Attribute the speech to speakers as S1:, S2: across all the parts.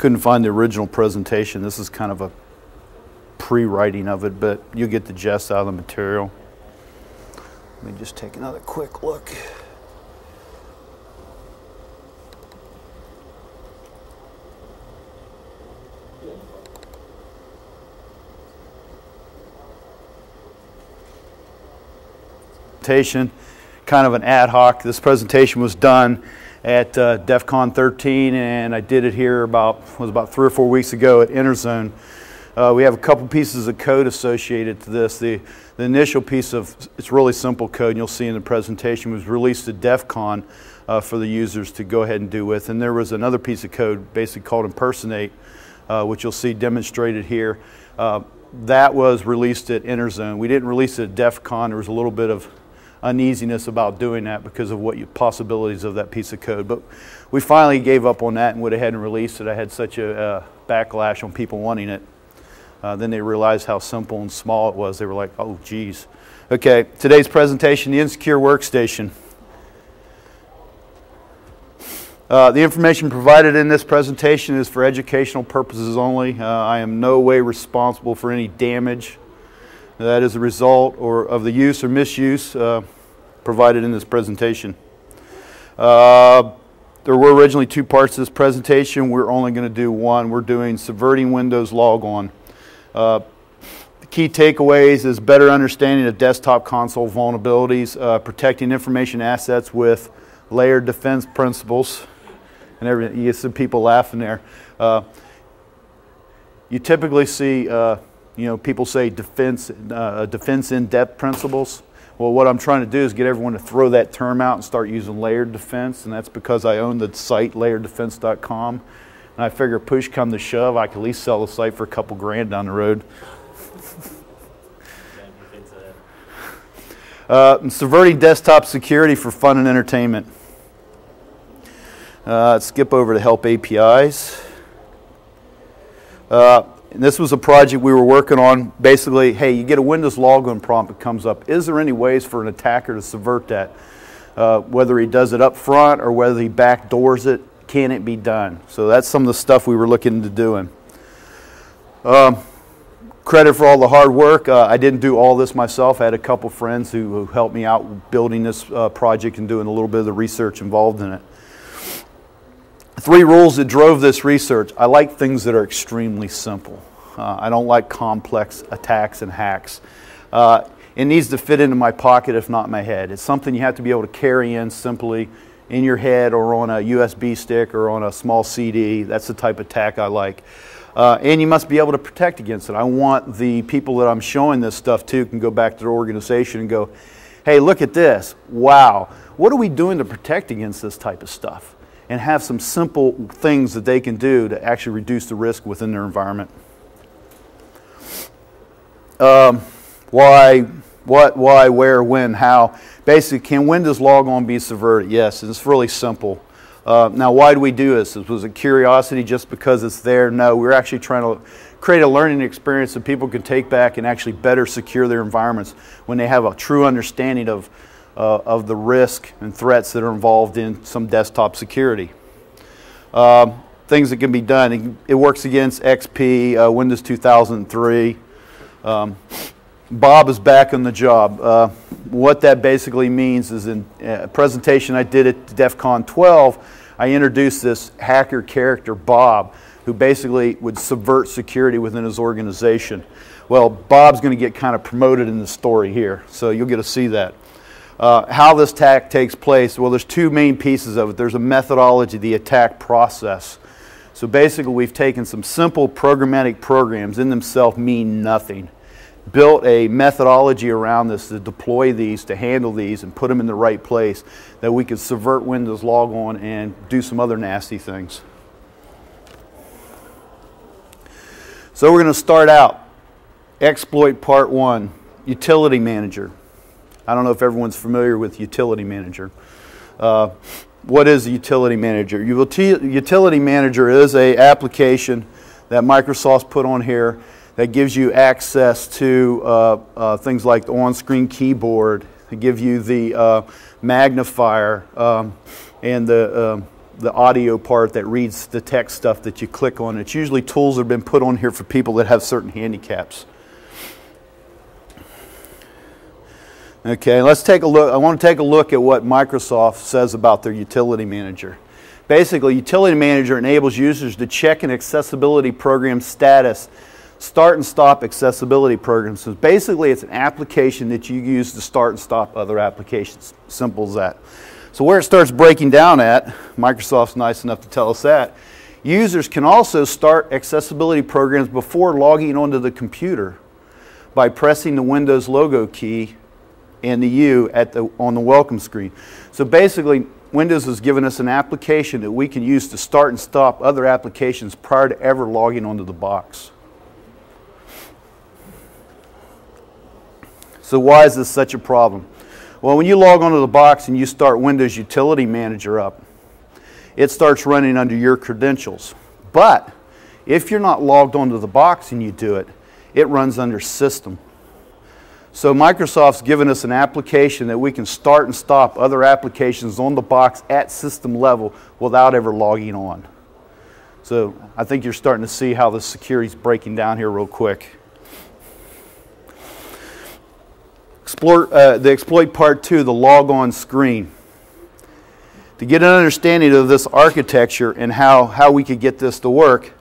S1: couldn't find the original presentation. This is kind of a pre-writing of it, but you'll get the gist out of the material. Let me just take another quick look. Kind of an ad hoc. This presentation was done at DEF CON 13, and I did it here about 3 or 4 weeks ago at Interzone. We have a couple pieces of code associated to this. The initial piece of, it's really simple code, and you'll see in the presentation, was released at DEF CON for the users to go ahead and do with. And there was another piece of code basically called Impersonate, which you'll see demonstrated here. That was released at Interzone. We didn't release it at DEF CON. There was a little bit of uneasiness about doing that because of possibilities of that piece of code. But we finally gave up on that and went ahead and released it. I had such a backlash on people wanting it. Then they realized how simple and small it was. They were like, oh, geez. Okay, today's presentation, the Insecure Workstation. The information provided in this presentation is for educational purposes only. I am no way responsible for any damage that is a result of the use or misuse provided in this presentation. There were originally 2 parts to this presentation. We're only going to do one. We're doing Subverting Windows Logon. The key takeaways is better understanding of desktop console vulnerabilities, protecting information assets with layered defense principles, and everything. You get some people laughing there. You typically see people say defense in-depth principles. Well, what I'm trying to do is get everyone to throw that term out and start using layered defense, and that's because I own the site layereddefense.com, and I figure push come to shove, I can at least sell the site for a couple grand down the road. Subverting desktop security for fun and entertainment. Let's skip over to help APIs. And this was a project we were working on. Basically, hey, you get a Windows logon prompt that comes up. Is there any ways for an attacker to subvert that? Whether he does it up front or whether he backdoors it, can it be done? So that's some of the stuff we were looking into doing. Credit for all the hard work. I didn't do all this myself. I had a couple friends who helped me out building this project and doing a little bit of the research involved in it. 3 rules that drove this research. I like things that are extremely simple. I don't like complex attacks and hacks. It needs to fit into my pocket, if not my head. It's something you have to be able to carry in simply in your head or on a USB stick or on a small CD. That's the type of attack I like. And you must be able to protect against it. I want the people that I'm showing this stuff to can go back to their organization and go, hey, look at this. Wow. What are we doing to protect against this type of stuff? And have some simple things that they can do to actually reduce the risk within their environment. Why, what, why, where, when, how. Basically, can Windows logon be subverted? Yes, and it's really simple. Now, why do we do this? Was it curiosity just because it's there? No, we're actually trying to create a learning experience that people can take back and actually better secure their environments when they have a true understanding of the risk and threats that are involved in some desktop security. Things that can be done. It works against XP, Windows 2003. Bob is back on the job. What that basically means is in a presentation I did at DEF CON 12, I introduced this hacker character, Bob, who basically would subvert security within his organization. Well, Bob's going to get kind of promoted in the story here, so you'll get to see that. How this attack takes place, well, there's 2 main pieces of it. There's a methodology, the attack process. So basically, we've taken some simple programmatic programs, in themselves mean nothing, built a methodology around this to deploy these, to handle these, and put them in the right place, that we could subvert Windows logon and do some other nasty things. So we're going to start out. Exploit part 1, Utility Manager. I don't know if everyone's familiar with Utility Manager. What is a Utility Manager? Utility Manager is an application that Microsoft's put on here that gives you access to things like the on-screen keyboard. They give you the magnifier and the the audio part that reads the text stuff that you click on. It's usually tools that have been put on here for people that have certain handicaps. Okay, let's take a look. I want to take a look at what Microsoft says about their Utility Manager. Basically, Utility Manager enables users to check an accessibility program status, start and stop accessibility programs. So basically, it's an application that you use to start and stop other applications. Simple as that. So where it starts breaking down at, Microsoft's nice enough to tell us that, users can also start accessibility programs before logging onto the computer by pressing the Windows logo key and the U on the welcome screen. So basically, Windows has given us an application that we can use to start and stop other applications prior to ever logging onto the box. So why is this such a problem? Well, when you log onto the box and you start Windows Utility Manager up, it starts running under your credentials. But if you're not logged onto the box and you do it, it runs under System. So Microsoft's given us an application that we can start and stop other applications on the box at system level without ever logging on. So I think you're starting to see how the security is breaking down here real quick. The exploit part 2, the logon screen. To get an understanding of this architecture and how we could get this to work,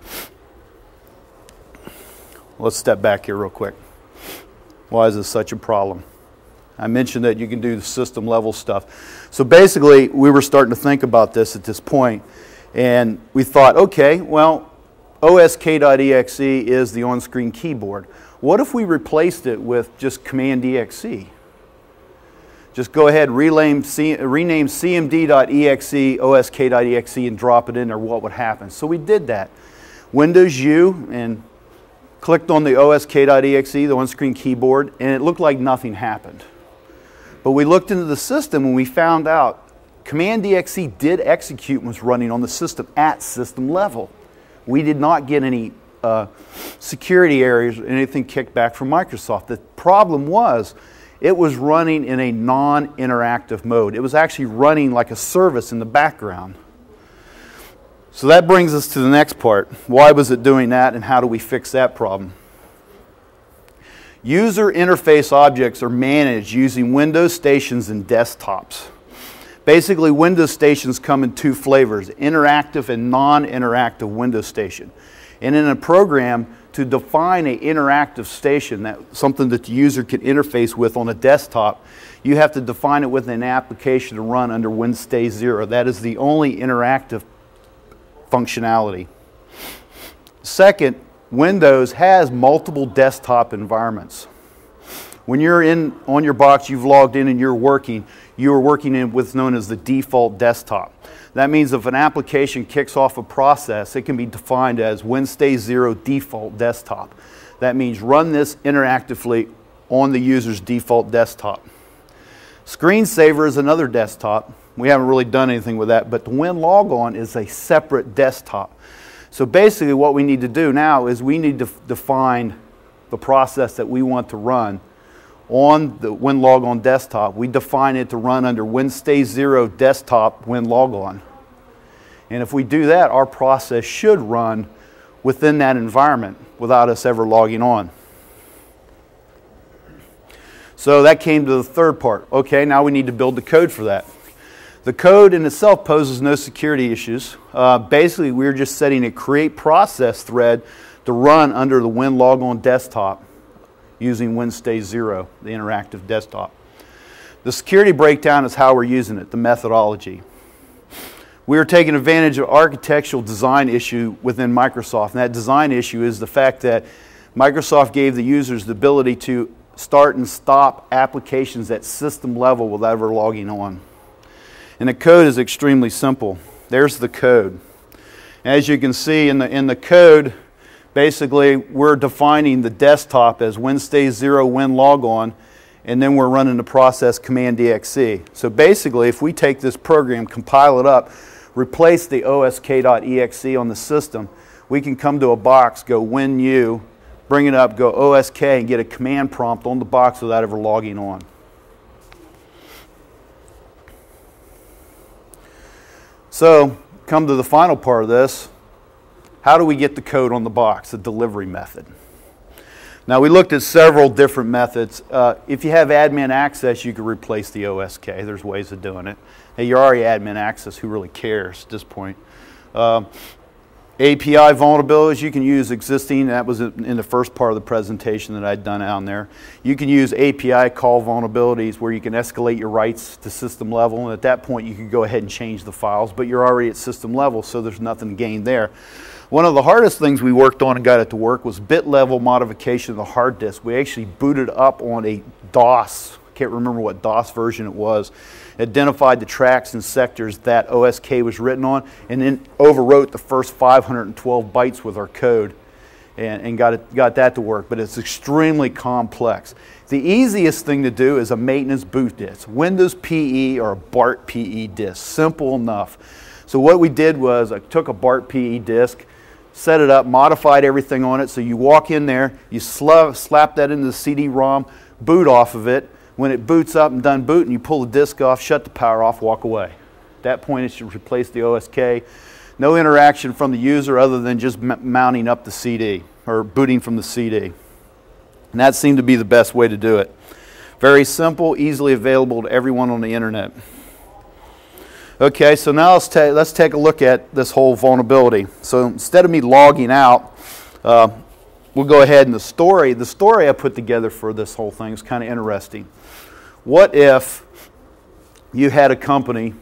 S1: let's step back here real quick. Why is this such a problem? I mentioned that you can do the system level stuff. So basically, we were starting to think about this at this point, and we thought, okay, well, osk.exe is the on-screen keyboard. What if we replaced it with just Command-exe? Just go ahead and rename cmd.exe, osk.exe, and drop it in there, what would happen? So we did that. Windows U, and clicked on the osk.exe, the on-screen keyboard, and it looked like nothing happened. But we looked into the system and we found out Command-exe did execute and was running on the system at system level. We did not get any security errors or anything kicked back from Microsoft. The problem was it was running in a non-interactive mode. It was actually running like a service in the background. So that brings us to the next part. Why was it doing that, and how do we fix that problem? User interface objects are managed using Windows stations and desktops. Basically, Windows stations come in 2 flavors, interactive and non-interactive Windows station. And in a program, to define an interactive station, something that the user can interface with on a desktop, you have to define it with an application to run under Windows 0. That is the only interactive functionality. Second, Windows has multiple desktop environments. When you're on your box, you've logged in and you're working in what's known as the default desktop. That means if an application kicks off a process, it can be defined as Windows 0 default desktop. That means run this interactively on the user's default desktop. Screensaver is another desktop. We haven't really done anything with that, but the WinLogon is a separate desktop. So basically what we need to do now is we need to define the process that we want to run on the WinLogon desktop. We define it to run under Windows 0 desktop WinLogon. And if we do that, our process should run within that environment without us ever logging on. So that came to the third part. Okay, now we need to build the code for that. The code in itself poses no security issues. Basically, we're just setting a create process thread to run under the WinLogon desktop using Windows 0, the interactive desktop. The security breakdown is how we're using it, the methodology. We are taking advantage of architectural design issue within Microsoft, and that design issue is the fact that Microsoft gave the users the ability to start and stop applications at system level without ever logging on. And the code is extremely simple. There's the code. As you can see in the code, basically we're defining the desktop as Windows 0 WinLogon, and then we're running the process Command-exe. So basically, if we take this program, compile it up, replace the osk.exe on the system, we can come to a box, go WinU, bring it up, go osk, and get a command prompt on the box without ever logging on. So come to the final part of this. How do we get the code on the box, the delivery method? Now, we looked at several different methods. If you have admin access, you can replace the OSK. There's ways of doing it. Hey, you're already admin access. Who really cares at this point? API vulnerabilities, you can use existing. That was in the first part of the presentation that I'd done down there. You can use API call vulnerabilities where you can escalate your rights to system level, and at that point you can go ahead and change the files, but you're already at system level, so there's nothing gained there. One of the hardest things we worked on and got it to work was bit level modification of the hard disk. We actually booted up on a DOS, can't remember what DOS version it was, identified the tracks and sectors that OSK was written on, and then overwrote the first 512 bytes with our code and got that to work. But it's extremely complex. The easiest thing to do is a maintenance boot disk, Windows PE or a BART PE disk, simple enough. So what we did was I took a BART PE disk, set it up, modified everything on it, so you walk in there, you slap that into the CD-ROM, boot off of it. When it boots up and done booting, you pull the disk off, shut the power off, walk away. At that point, it should replace the OSK. No interaction from the user other than just mounting up the CD or booting from the CD. And that seemed to be the best way to do it. Very simple, easily available to everyone on the internet. Okay, so now let's take a look at this whole vulnerability. So instead of me logging out, we'll go ahead and the story I put together for this whole thing is kind of interesting. What if you had a company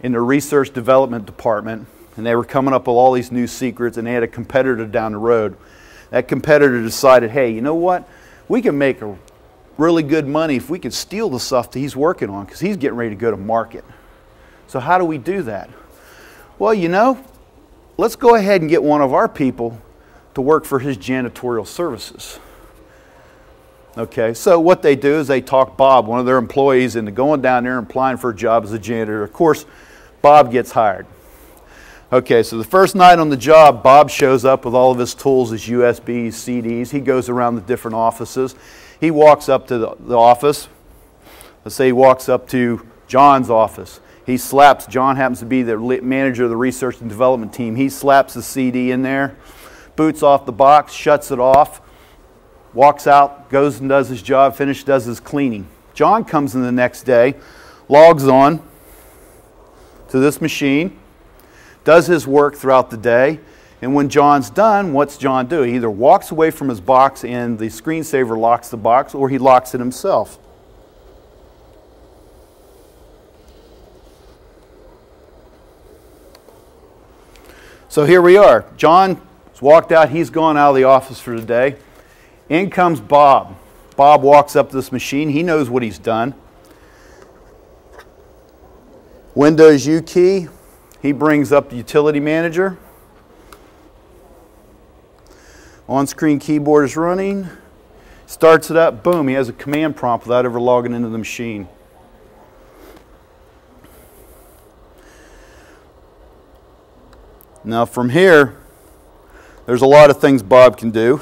S1: in the research development department and they were coming up with all these new secrets and they had a competitor down the road. That competitor decided, hey, you know what? We can make a really good money if we could steal the stuff that he's working on because he's getting ready to go to market. So how do we do that? Well, you know, let's go ahead and get one of our people to work for his janitorial services. Okay, so what they do is they talk Bob, one of their employees, into going down there and applying for a job as a janitor. Of course, Bob gets hired. Okay, so the first night on the job, Bob shows up with all of his tools, his USBs, CDs. He goes around the different offices. He walks up to the office. Let's say he walks up to John's office. He slaps, John happens to be the manager of the research and development team. He slaps the CD in there, boots off the box, shuts it off, walks out, goes and does his job, does his cleaning. John comes in the next day, logs on to this machine, does his work throughout the day, and when John's done, what's John do? He either walks away from his box and the screensaver locks the box, or he locks it himself. So here we are. John's walked out, he's gone out of the office for the day. In comes Bob. Bob walks up to this machine. He knows what he's done. Windows U key. He brings up the utility manager. On-screen keyboard is running. Starts it up. Boom. He has a command prompt without ever logging into the machine. Now from here, there's a lot of things Bob can do.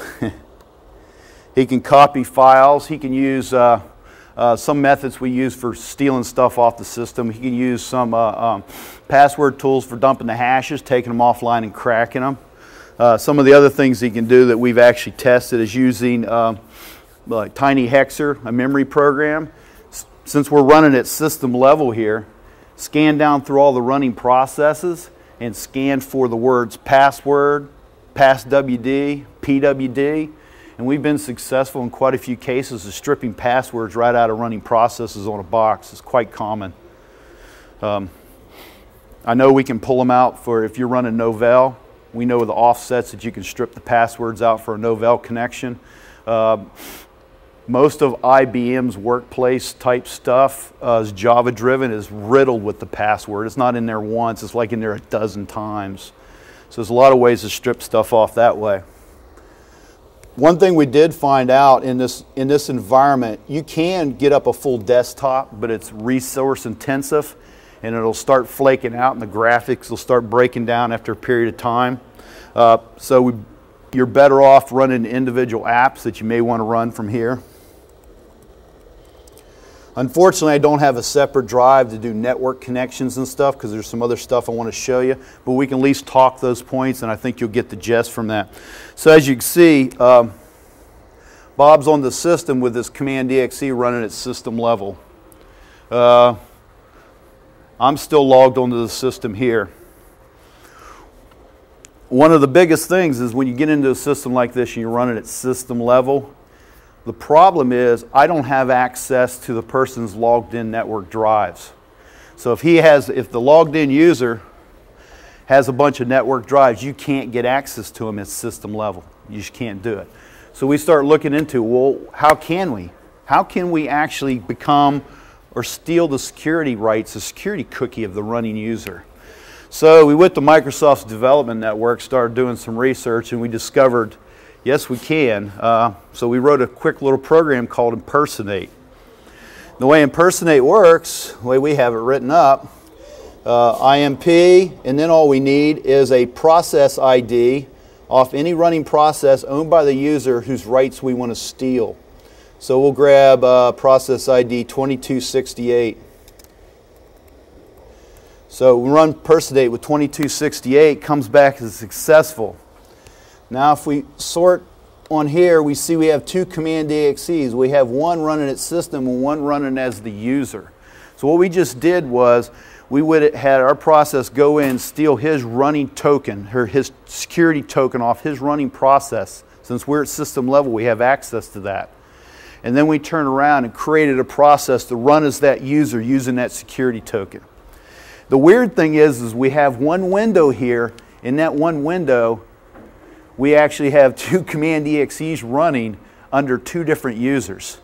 S1: He can copy files. He can use some methods we use for stealing stuff off the system. He can use some password tools for dumping the hashes, taking them offline and cracking them. Some of the other things he can do that we've actually tested is using like Tiny Hexer, a memory program. Since we're running at system level here, scan down through all the running processes and scan for the words password, passwd, pwd. And we've been successful in quite a few cases of stripping passwords right out of running processes on a box. It's quite common. I know we can pull them out for if you're running Novell. We know the offsets that you can strip the passwords out for a Novell connection. Most of IBM's workplace type stuff is Java driven, is riddled with the password. It's not in there once, it's like in there a dozen times. So there's a lot of ways to strip stuff off that way. One thing we did find out in this environment, you can get up a full desktop, but it's resource intensive and it'll start flaking out and the graphics will start breaking down after a period of time. You're better off running individual apps that you may want to run from here. Unfortunately, I don't have a separate drive to do network connections and stuff because there's some other stuff I want to show you, but we can at least talk those points and I think you'll get the gist from that. So as you can see, Bob's on the system with this Command DXE running at system level. I'm still logged onto the system here. One of the biggest things is when you get into a system like this and you run it at system level, the problem is I don't have access to the person's logged in network drives. So if the logged in user has a bunch of network drives, you can't get access to them at system level. You just can't do it. So we start looking into, well, how can we? How can we actually become or steal the security rights, the security cookie of the running user? So we went to Microsoft's development network, started doing some research, and we discovered, yes, we can. So we wrote a quick little program called Impersonate. The way Impersonate works, the way we have it written up, IMP, and then all we need is a process ID off any running process owned by the user whose rights we want to steal. So we'll grab process ID 2268. So we run Impersonate with 2268, comes back as successful. Now if we sort on here, we see we have two Command DXEs. We have one running at system and one running as the user. So what we just did was we had our process go in, steal his running token, or his security token off his running process. Since we're at system level, we have access to that. And then we turn around and created a process to run as that user using that security token. The weird thing is we have one window here. In that one window, we actually have two Command DXEs running under two different users.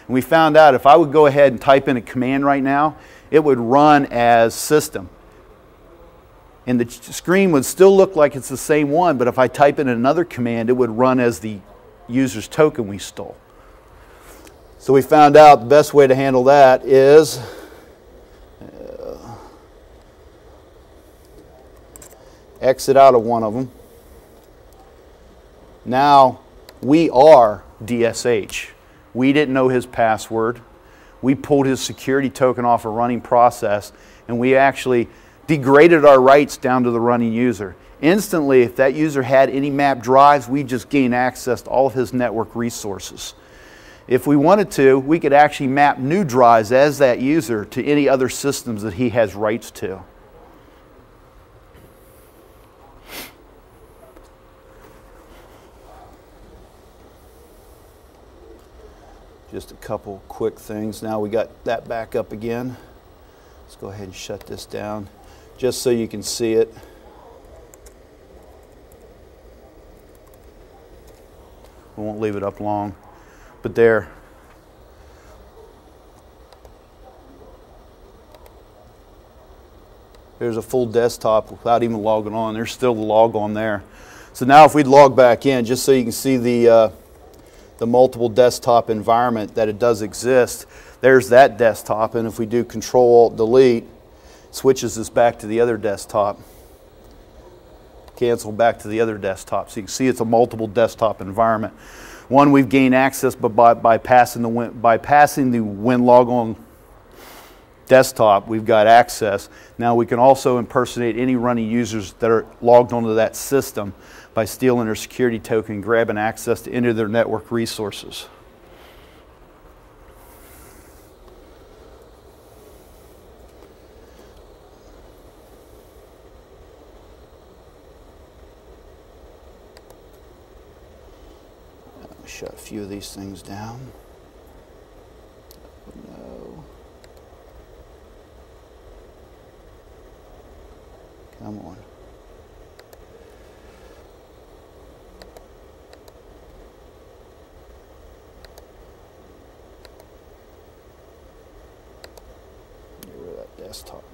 S1: And we found out if I would go ahead and type in a command right now, it would run as system. And the screen would still look like it's the same one, but if I type in another command, it would run as the user's token we stole. So we found out the best way to handle that is exit out of one of them. Now we are DSH. We didn't know his password. We pulled his security token off a running process and we actually degraded our rights down to the running user. Instantly, if that user had any mapped drives, we just gained access to all of his network resources. If we wanted to, we could actually map new drives as that user to any other systems that he has rights to. Just a couple quick things. Now we got that back up again. Let's go ahead and shut this down just so you can see it. We won't leave it up long, but there. There's a full desktop without even logging on. There's still the log on there. So now if we'd log back in, just so you can see the multiple desktop environment that it does exist, there's that desktop, and if we do Control-Alt-Delete, it switches us back to the other desktop. Cancel back to the other desktop. So you can see it's a multiple desktop environment. One, we've gained access by bypassing the WinLogon desktop, we've got access. Now we can also impersonate any running users that are logged onto that system by stealing their security token and grabbing access to any of their network resources. Shut a few of these things down. No. Come on. Get rid of that desktop.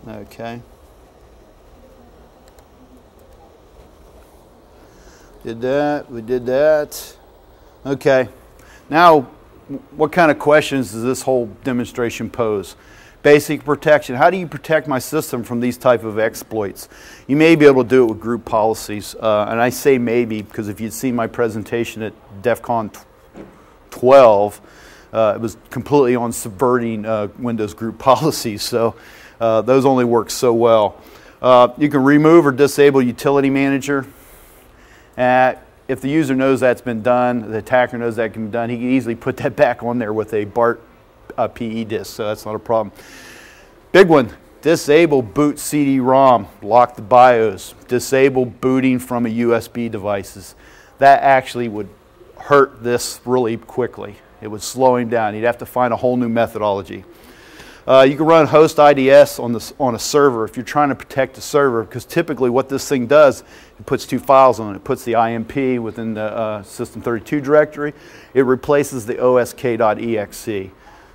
S1: Okay. Did that, we did that. Okay, now what kind of questions does this whole demonstration pose? Basic protection. How do you protect my system from these type of exploits? You may be able to do it with group policies. And I say maybe because if you'd seen my presentation at DEF CON 12, it was completely on subverting Windows group policies. So those only work so well. You can remove or disable utility manager. If the user knows that's been done, the attacker knows that can be done, he can easily put that back on there with a BART PE disk, so that's not a problem. Big one, disable boot CD-ROM, lock the BIOS, disable booting from a USB devices. That actually would hurt this really quickly. It would slow him down. You'd have to find a whole new methodology. You can run host IDS on a server if you're trying to protect the server, because typically what this thing does, it puts two files on it. It puts the IMP within the System32 directory. It replaces the osk.exe.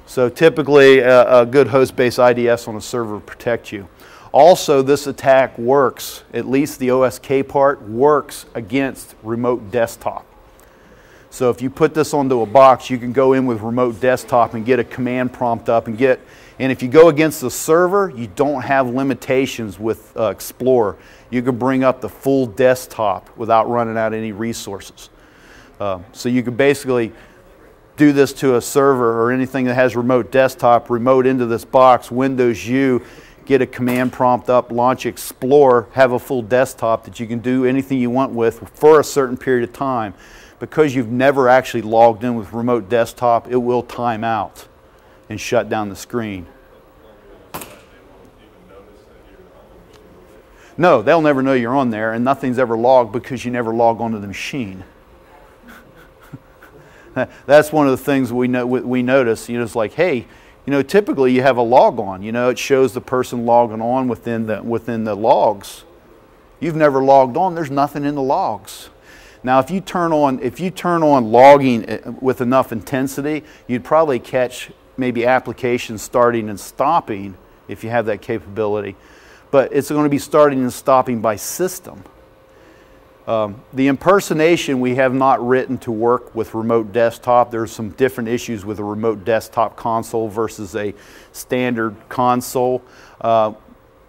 S1: So typically a good host-based IDS on a server will protect you. Also, this attack works, at least the OSK part, works against remote desktop. So if you put this onto a box, you can go in with remote desktop and get a command prompt up and if you go against the server, you don't have limitations with Explorer. You can bring up the full desktop without running out any resources. So you can basically do this to a server or anything that has remote desktop, remote into this box, Windows U, get a command prompt up, launch Explorer, have a full desktop that you can do anything you want with for a certain period of time. Because you've never actually logged in with remote desktop, it will time out and shut down the screen. No, they'll never know you're on there, and nothing's ever logged because you never log onto the machine. That's one of the things we notice. You know, it's like, hey, you know, typically you have a logon. You know, it shows the person logging on within the logs. You've never logged on. There's nothing in the logs. Now, if you turn on logging with enough intensity, you'd probably catch maybe applications starting and stopping if you have that capability. But it's going to be starting and stopping by system. The impersonation we have not written to work with remote desktop. There's some different issues with a remote desktop console versus a standard console.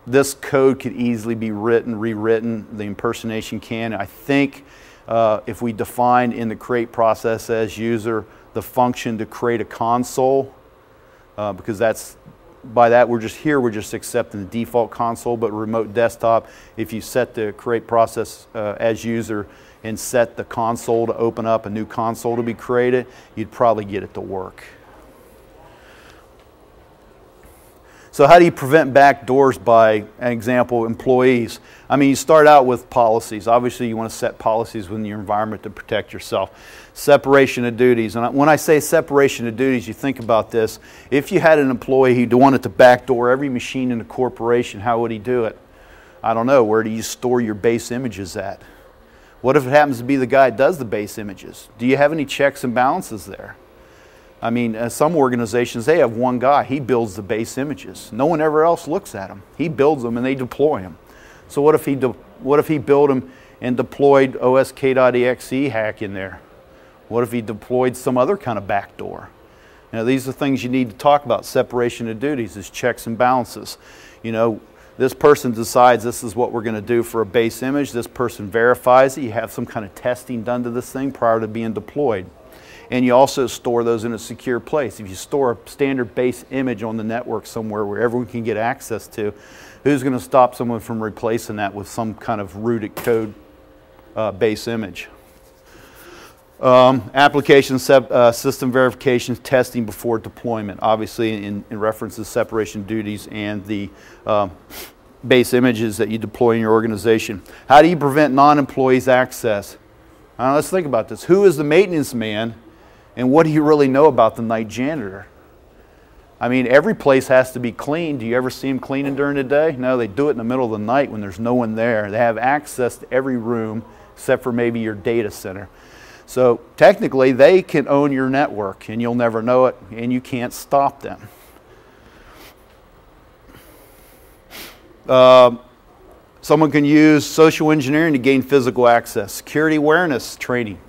S1: This code could easily be rewritten. The impersonation can. I think if we define in the create process as user the function to create a console, because by that we're just accepting the default console, but remote desktop, if you set the create process as user and set the console to open up, a new console to be created, you'd probably get it to work. So how do you prevent backdoors by, an example, employees? I mean, you start out with policies. Obviously, you want to set policies within your environment to protect yourself. Separation of duties. And when I say separation of duties, you think about this. If you had an employee who wanted to backdoor every machine in the corporation, how would he do it? I don't know. Where do you store your base images at? What if it happens to be the guy that does the base images? Do you have any checks and balances there? I mean, some organizations, they have one guy. He builds the base images. No one ever else looks at them. He builds them and they deploy them. So what if he built them and deployed osk.exe hack in there? What if he deployed some other kind of backdoor? You know, these are things you need to talk about. Separation of duties is checks and balances. You know, this person decides this is what we're going to do for a base image. This person verifies it. You have some kind of testing done to this thing prior to being deployed. And you also store those in a secure place. If you store a standard base image on the network somewhere where everyone can get access to, who's going to stop someone from replacing that with some kind of rooted code base image? Application system verification testing before deployment, obviously in reference to separation duties and the base images that you deploy in your organization. How do you prevent non-employees access? Let's think about this. Who is the maintenance man? And what do you really know about the night janitor? I mean, every place has to be clean. Do you ever see them cleaning during the day? No, they do it in the middle of the night when there's no one there. They have access to every room except for maybe your data center. So technically, they can own your network and you'll never know it and you can't stop them. Someone can use social engineering to gain physical access. Security awareness training.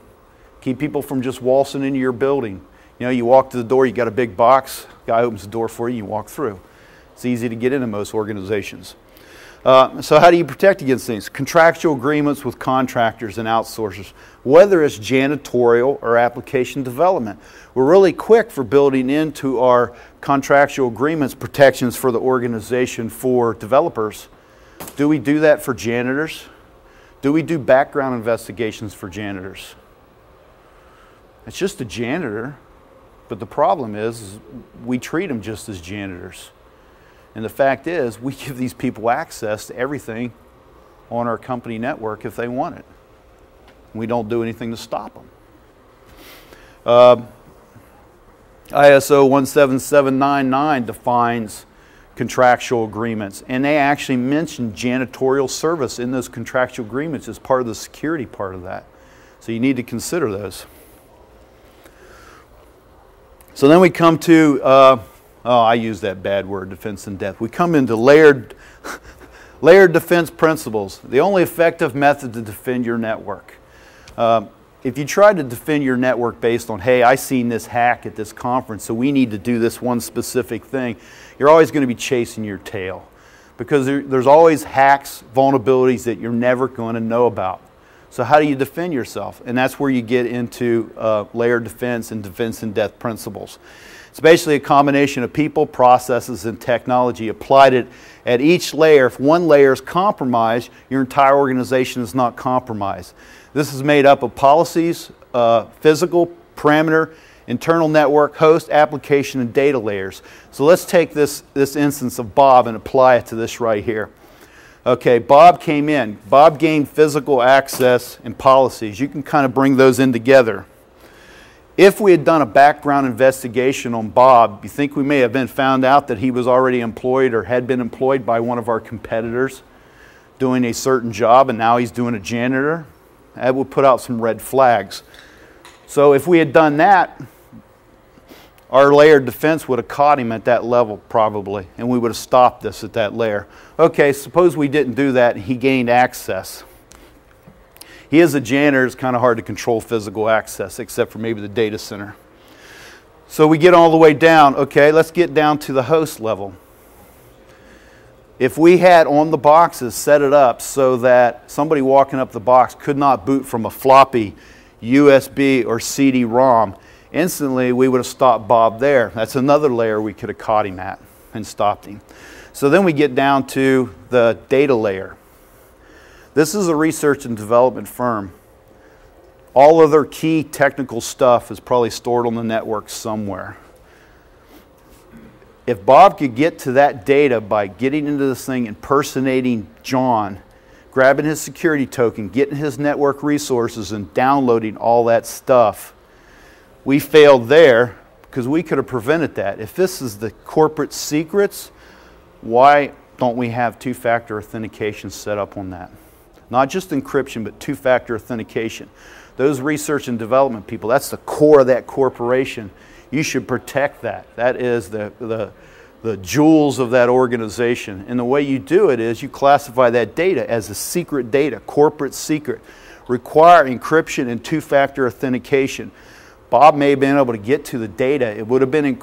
S1: Keep people from just waltzing into your building. You know, you walk to the door, you got a big box, guy opens the door for you, you walk through. It's easy to get into most organizations. So how do you protect against things? Contractual agreements with contractors and outsourcers, whether it's janitorial or application development. We're really quick for building into our contractual agreements protections for the organization for developers. Do we do that for janitors? Do we do background investigations for janitors? It's just a janitor, but the problem is we treat them just as janitors. And the fact is, we give these people access to everything on our company network if they want it. We don't do anything to stop them. ISO 17799 defines contractual agreements, and they actually mention janitorial service in those contractual agreements as part of the security part of that. So you need to consider those. So then we come to I use that bad word, defense in depth. We come into layered defense principles, the only effective method to defend your network. If you try to defend your network based on, hey, I seen this hack at this conference, so we need to do this one specific thing, you're always going to be chasing your tail. Because there's always hacks, vulnerabilities that you're never going to know about. So how do you defend yourself? And that's where you get into layered defense and defense in depth principles. It's basically a combination of people, processes, and technology applied at each layer. If one layer is compromised, your entire organization is not compromised. This is made up of policies, physical, parameter, internal network, host, application, and data layers. So let's take this instance of Bob and apply it to this right here. Okay, Bob came in. Bob gained physical access and policies. You can kind of bring those in together. If we had done a background investigation on Bob, you think we may have been found out that he was already employed or had been employed by one of our competitors doing a certain job, and now he's doing a janitor? That would put out some red flags. So if we had done that, our layered defense would have caught him at that level probably, and we would have stopped this at that layer. Okay, suppose we didn't do that and he gained access. He is a janitor. It's kind of hard to control physical access, except for maybe the data center. So we get all the way down. Okay, let's get down to the host level. If we had on the boxes set it up so that somebody walking up the box could not boot from a floppy, USB, or CD-ROM, instantly we would have stopped Bob there. That's another layer we could have caught him at and stopped him. So then we get down to the data layer. This is a research and development firm. All of their key technical stuff is probably stored on the network somewhere. If Bob could get to that data by getting into this thing, impersonating John, grabbing his security token, getting his network resources, and downloading all that stuff, we failed there because we could have prevented that. If this is the corporate secrets, why don't we have two-factor authentication set up on that? Not just encryption, but two-factor authentication. Those research and development people, that's the core of that corporation. You should protect that. That is the jewels of that organization. And the way you do it is you classify that data as a secret data, corporate secret. Require encryption and two-factor authentication. Bob may have been able to get to the data. It would have been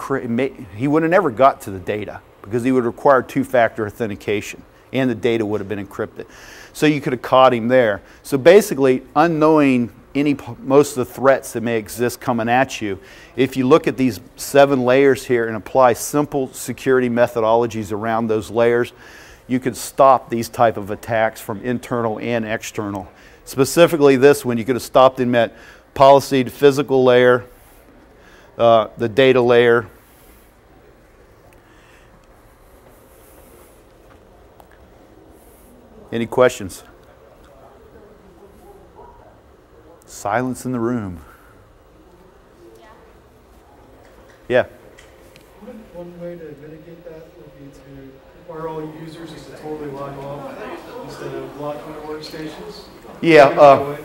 S1: he would have never got to the data because he would require two-factor authentication, and the data would have been encrypted. So you could have caught him there. So basically, unknowing most of the threats that may exist coming at you, if you look at these 7 layers here and apply simple security methodologies around those layers, you could stop these type of attacks from internal and external. Specifically this one, you could have stopped him at policy to physical layer, the data layer. Any questions? Silence in the room. Yeah.
S2: One way to mitigate that would be to require all users just to totally log off instead of blocking their workstations.
S1: Yeah,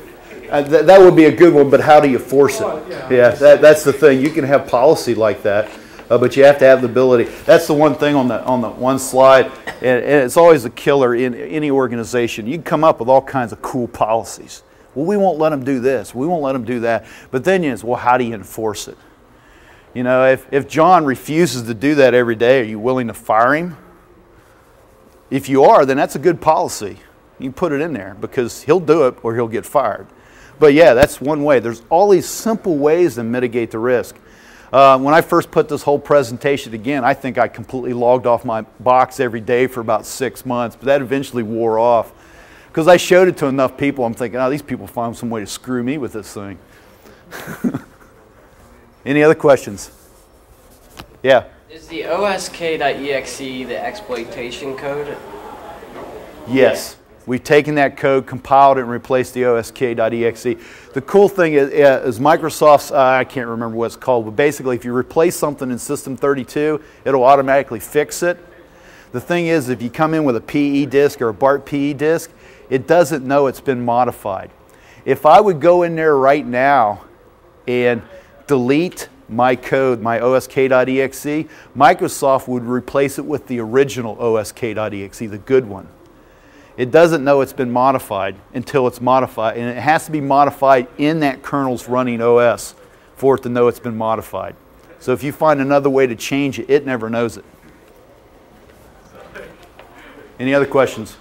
S1: that would be a good one, but how do you force it? Yeah, that's the thing. You can have policy like that, but you have to have the ability. That's the one thing on the one slide, and it's always a killer in any organization. You can come up with all kinds of cool policies. Well, we won't let them do this. We won't let them do that. But then it's, well, how do you enforce it? You know, if John refuses to do that every day, are you willing to fire him? If you are, then that's a good policy. You can put it in there because he'll do it or he'll get fired. But yeah, that's one way. There's all these simple ways to mitigate the risk. When I first put this whole presentation again, I think I completely logged off my box every day for about 6 months, but that eventually wore off. Because I showed it to enough people, I'm thinking, oh, these people found some way to screw me with this thing. Any other questions? Yeah?
S3: Is the osk.exe the exploitation code?
S1: Yes. We've taken that code, compiled it, and replaced the osk.exe. The cool thing is Microsoft's, I can't remember what it's called, but basically if you replace something in System 32, it'll automatically fix it. The thing is, if you come in with a PE disk or a BART PE disk, it doesn't know it's been modified. If I would go in there right now and delete my code, my osk.exe, Microsoft would replace it with the original osk.exe, the good one. It doesn't know it's been modified until it's modified, and it has to be modified in that kernel's running OS for it to know it's been modified. So if you find another way to change it, it never knows it. Any other questions?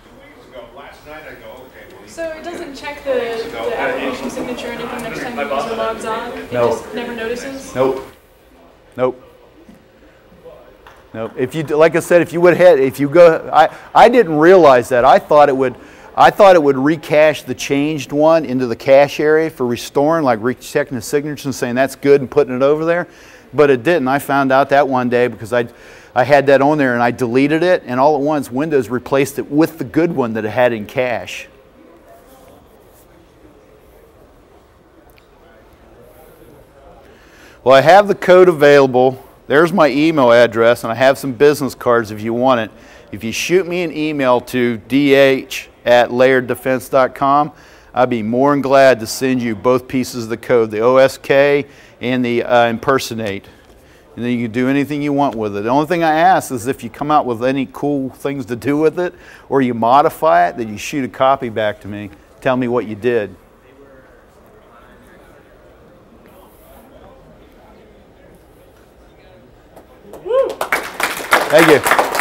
S4: So it doesn't check the application signature or anything next time the user logs on? It
S1: No.
S4: just never notices?
S1: Nope. Nope. Nope. If you, like I said, if you would head, if you go, I didn't realize that. I thought it would recache the changed one into the cache area for restoring, like rechecking the signature and saying that's good and putting it over there. But it didn't. I found out that one day because I had that on there and I deleted it, and all at once Windows replaced it with the good one that it had in cache. Well, I have the code available. There's my email address, and I have some business cards if you want it. If you shoot me an email to dh@layereddefense.com, I'd be more than glad to send you both pieces of the code, the OSK and the impersonate. And then you can do anything you want with it. The only thing I ask is if you come out with any cool things to do with it, or you modify it, that you shoot a copy back to me. Tell me what you did. Thank you.